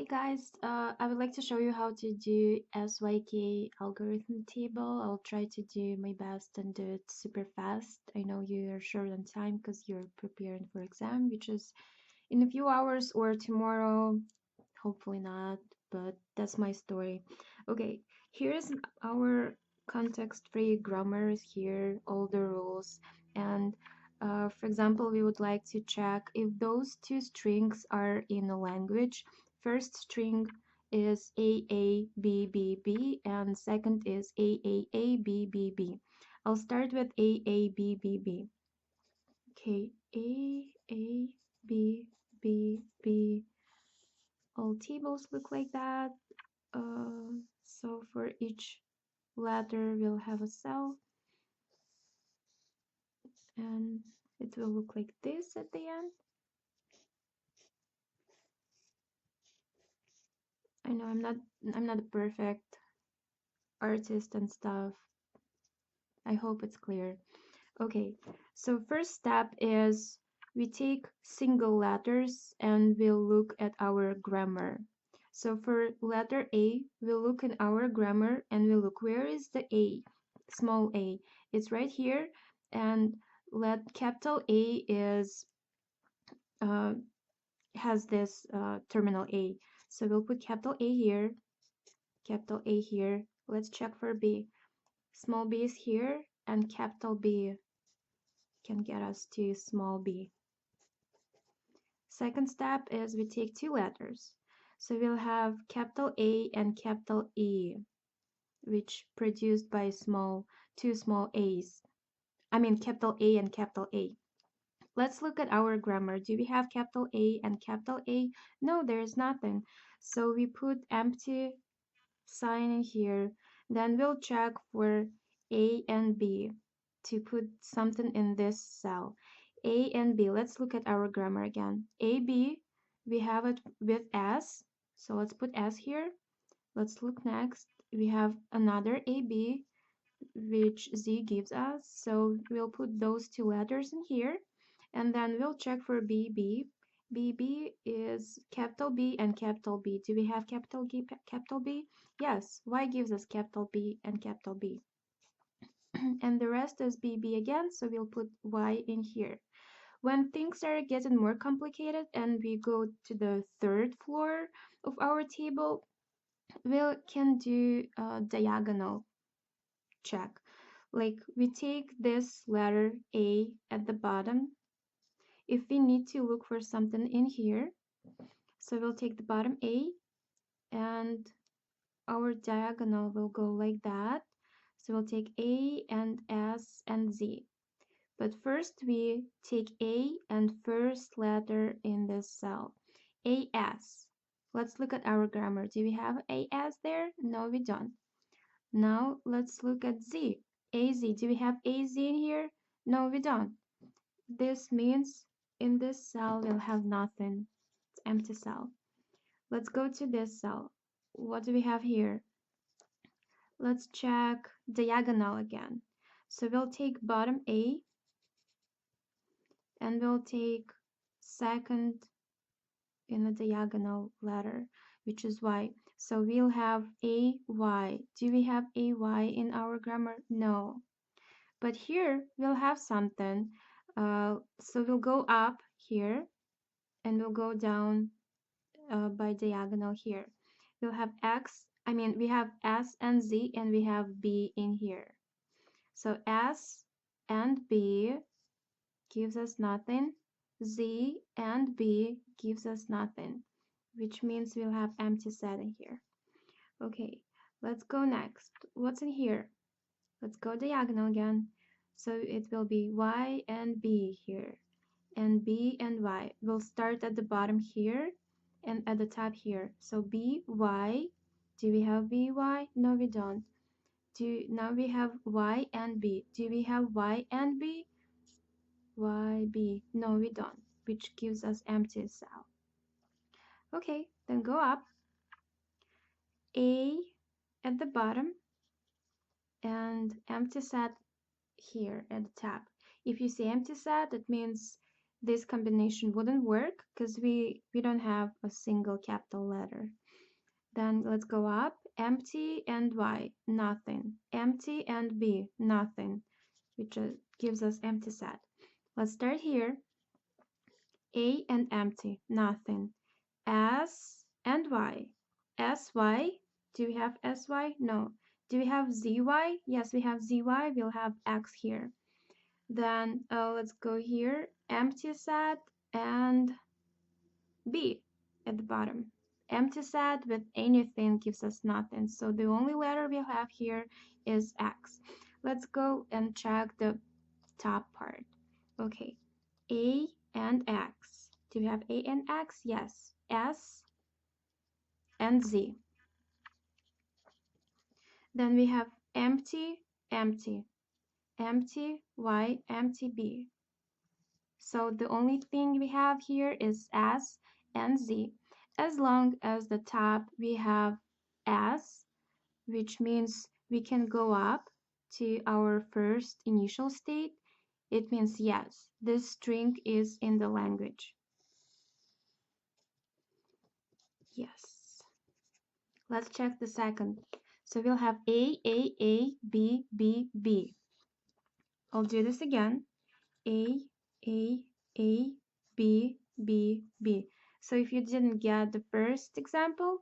Hey guys, I would like to show you how to do CYK algorithm table. I'll try to do my best and do it super fast. I know you're short on time because you're preparing for exam, which is in a few hours or tomorrow. Hopefully not, but that's my story. Okay, here's our context-free grammar is here, all the rules. And for example, we would like to check if those two strings are in a language. First string is AABBB and second is AAABBB. I'll start with AABBB. Okay, AABBB. All tables look like that. So for each letter, we'll have a cell, and it will look like this at the end. I know I'm not a perfect artist and stuff. I hope it's clear. Okay, so first step is we take single letters and we'll look at our grammar. So for letter A, we'll look in our grammar and we'll look where is the A, small a. It's right here, and capital A is has this terminal A. So we'll put capital A here, capital A here. Let's check for B. Small b is here, and capital B can get us to small b. Second step is we take two letters. So we'll have capital A and capital E, which produced by two small a's. I mean capital A and capital A. Let's look at our grammar. Do we have capital A and capital A? No, there is nothing. So we put empty sign in here. Then we'll check for A and B to put something in this cell. A and B. Let's look at our grammar again. A, B, we have it with S. So let's put S here. Let's look next. We have another AB, which Z gives us. So we'll put those two letters in here. And then we'll check for BB. BB is capital B and capital B. Do we have capital B? Yes. Y gives us capital B and capital B. And the rest is BB again, so we'll put Y in here. When things are getting more complicated and we go to the third floor of our table, we can do a diagonal check. Like we take this letter A at the bottom. If we need to look for something in here, so we'll take the bottom A and our diagonal will go like that. So we'll take A and S and Z. But first we take A and first letter in this cell, AS. Let's look at our grammar. Do we have AS there? No, we don't. Now let's look at Z. AZ. Do we have AZ in here? No, we don't. This means in this cell we'll have nothing. It's empty cell. Let's go to this cell. What do we have here? Let's check diagonal again. So we'll take bottom A and we'll take second in the diagonal letter, which is Y. So we'll have AY. Do we have AY in our grammar? No. But here we'll have something. So we'll go up here and we'll go down by diagonal here. We'll have we have S and Z and we have B in here. So S and B gives us nothing. Z and B gives us nothing, which means we'll have empty set in here. Okay, let's go next. What's in here? Let's go diagonal again. So it will be Y and B here, and B and Y. We'll start at the bottom here and at the top here. So B, Y. Do we have B, Y? No, we don't. Now we have Y and B. Do we have Y and B? Y, B. No, we don't, which gives us empty cell. Okay, then go up. A at the bottom and empty set here at the top. If you see empty set, that means this combination wouldn't work because we don't have a single capital letter. Then let's go up. Empty and Y, nothing. Empty and B, nothing, which gives us empty set. Let's start here. A and empty, nothing. S and Y. SY, do we have SY? No. Do we have ZY? Yes, we have ZY. We'll have X here. Then let's go here. Empty set and B at the bottom. Empty set with anything gives us nothing. So the only letter we have here is X. Let's go and check the top part. Okay, A and X. Do we have A and X? Yes. S and Z. Then we have empty, empty, empty Y, empty B. So the only thing we have here is S and Z. As long as the top we have S, which means we can go up to our first initial state, it means yes, this string is in the language. Yes. Let's check the second. So we'll have A, B, B, B. I'll do this again. A, A, A, B, B, B. So if you didn't get the first example,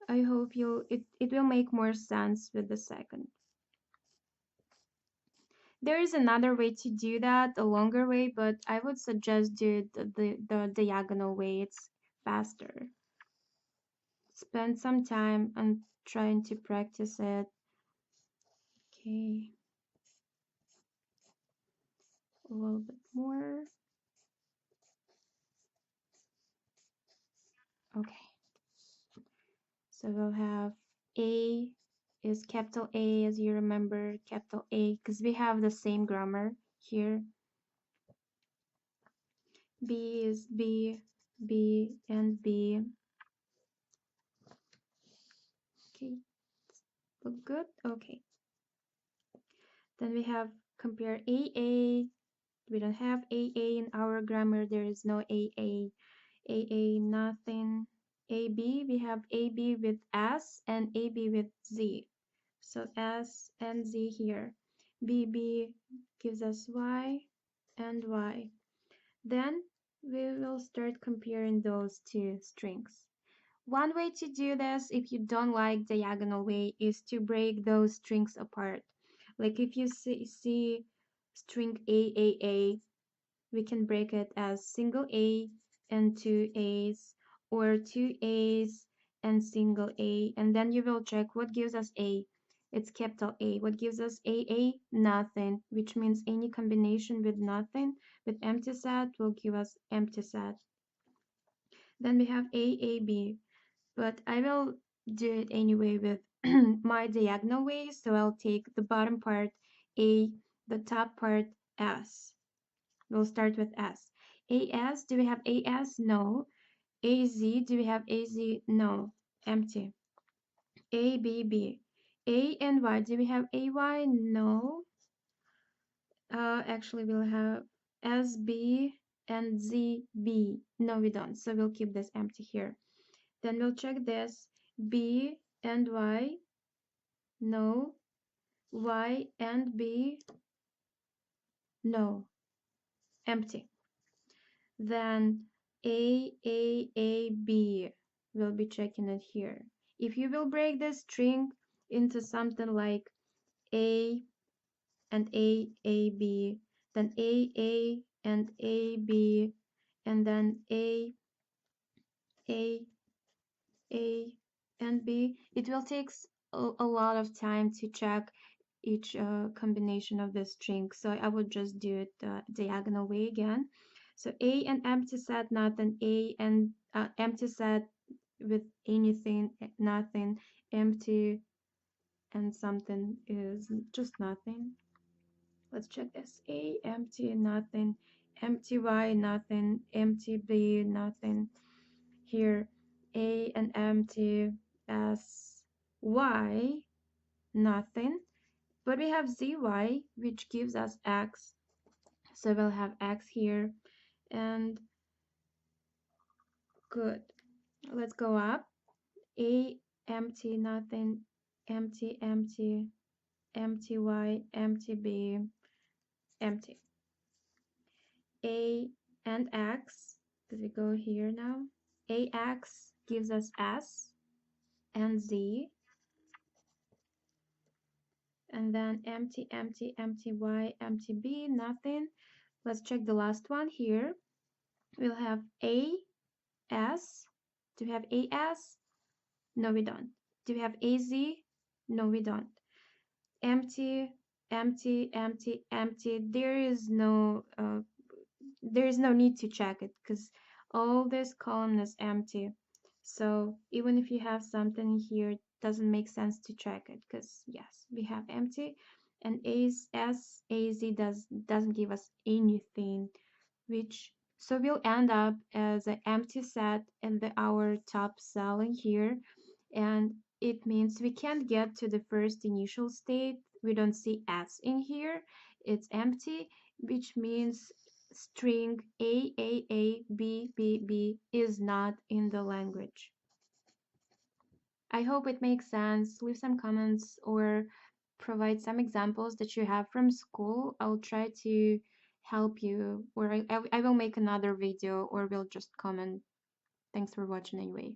I hope it will make more sense with the second. There is another way to do that, a longer way, but I would suggest do the diagonal way. It's faster. Spend some time on trying to practice it. Okay. A little bit more. Okay. So we'll have A is capital A, as you remember, capital A, because we have the same grammar here. B is B, B, and B. Okay, look good. Okay. Then we have compare AA. We don't have AA in our grammar. There is no AA. AA, nothing. AB, we have AB with S and AB with Z. So S and Z here. BB gives us Y and Y. Then we will start comparing those two strings. One way to do this, if you don't like diagonal way, is to break those strings apart. Like if you see string AAA, we can break it as single A and two A's, or two A's and single A, and then you will check what gives us A. It's capital A. What gives us AA? Nothing, which means any combination with nothing, with empty set, will give us empty set. Then we have AAB, but I will do it anyway with my diagonal way, so I'll take the bottom part A, the top part S. We'll start with S. AS, do we have AS? No. AZ, do we have AZ? No. Empty. ABB. A and Y, do we have AY? No. Actually, we'll have SB and ZB. No, we don't. So we'll keep this empty here. Then we'll check this. B and Y. No. Y and B. No. Empty. Then AAAB, we'll be checking it here. If you will break this string into something like A and AAB, then AA and AB, and then A, and B, it will take a lot of time to check each combination of the string. So I would just do it the diagonal way again. So A and empty set, nothing. A and empty set with anything, nothing. Empty and something is just nothing. Let's check this. A, empty, nothing. Empty Y, nothing. Empty B, nothing. Here, A and empty S, Y, nothing. But we have ZY, which gives us X. So we'll have X here. And good. Let's go up. A, empty, nothing, empty, empty, empty Y, empty B, empty. A and X, because we go here now. AX gives us S and Z, and then empty, empty, empty Y, empty B, nothing. Let's check the last one here. We'll have AS. Do we have AS? No, we don't. Do we have AZ? No, we don't. Empty, empty, empty, empty. There is no need to check it because all this column is empty. So even if you have something here, it doesn't make sense to check it because yes, we have empty, and doesn't give us anything, which so we'll end up as an empty set in our top cell in here, and it means we can't get to the first initial state. We don't see S in here. It's empty, which means string A, B, B, B is not in the language. I hope it makes sense. Leave some comments or provide some examples that you have from school. I'll try to help you, or I will make another video, or we'll just comment. Thanks for watching anyway.